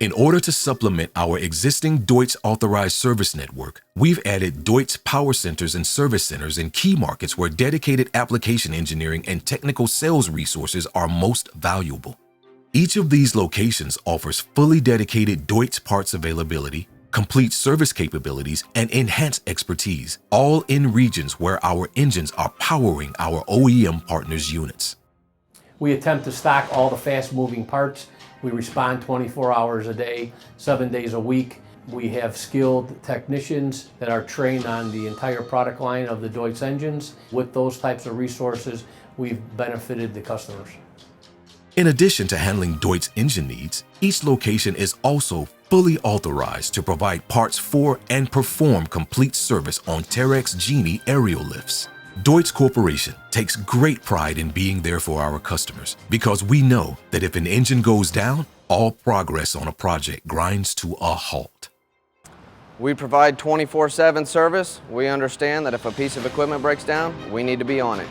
In order to supplement our existing DEUTZ authorized service network, we've added DEUTZ Power Centers and Service Centers in key markets where dedicated application engineering and technical sales resources are most valuable. Each of these locations offers fully dedicated DEUTZ parts availability, complete service capabilities, and enhanced expertise, all in regions where our engines are powering our OEM partners' units. We attempt to stock all the fast-moving parts. We respond 24 hours a day, 7 days a week. We have skilled technicians that are trained on the entire product line of the DEUTZ engines. With those types of resources, we've benefited the customers. In addition to handling DEUTZ engine needs, each location is also fully authorized to provide parts for and perform complete service on Terex Genie aerial lifts. DEUTZ Corporation takes great pride in being there for our customers because we know that if an engine goes down, all progress on a project grinds to a halt. We provide 24/7 service. We understand that if a piece of equipment breaks down, we need to be on it.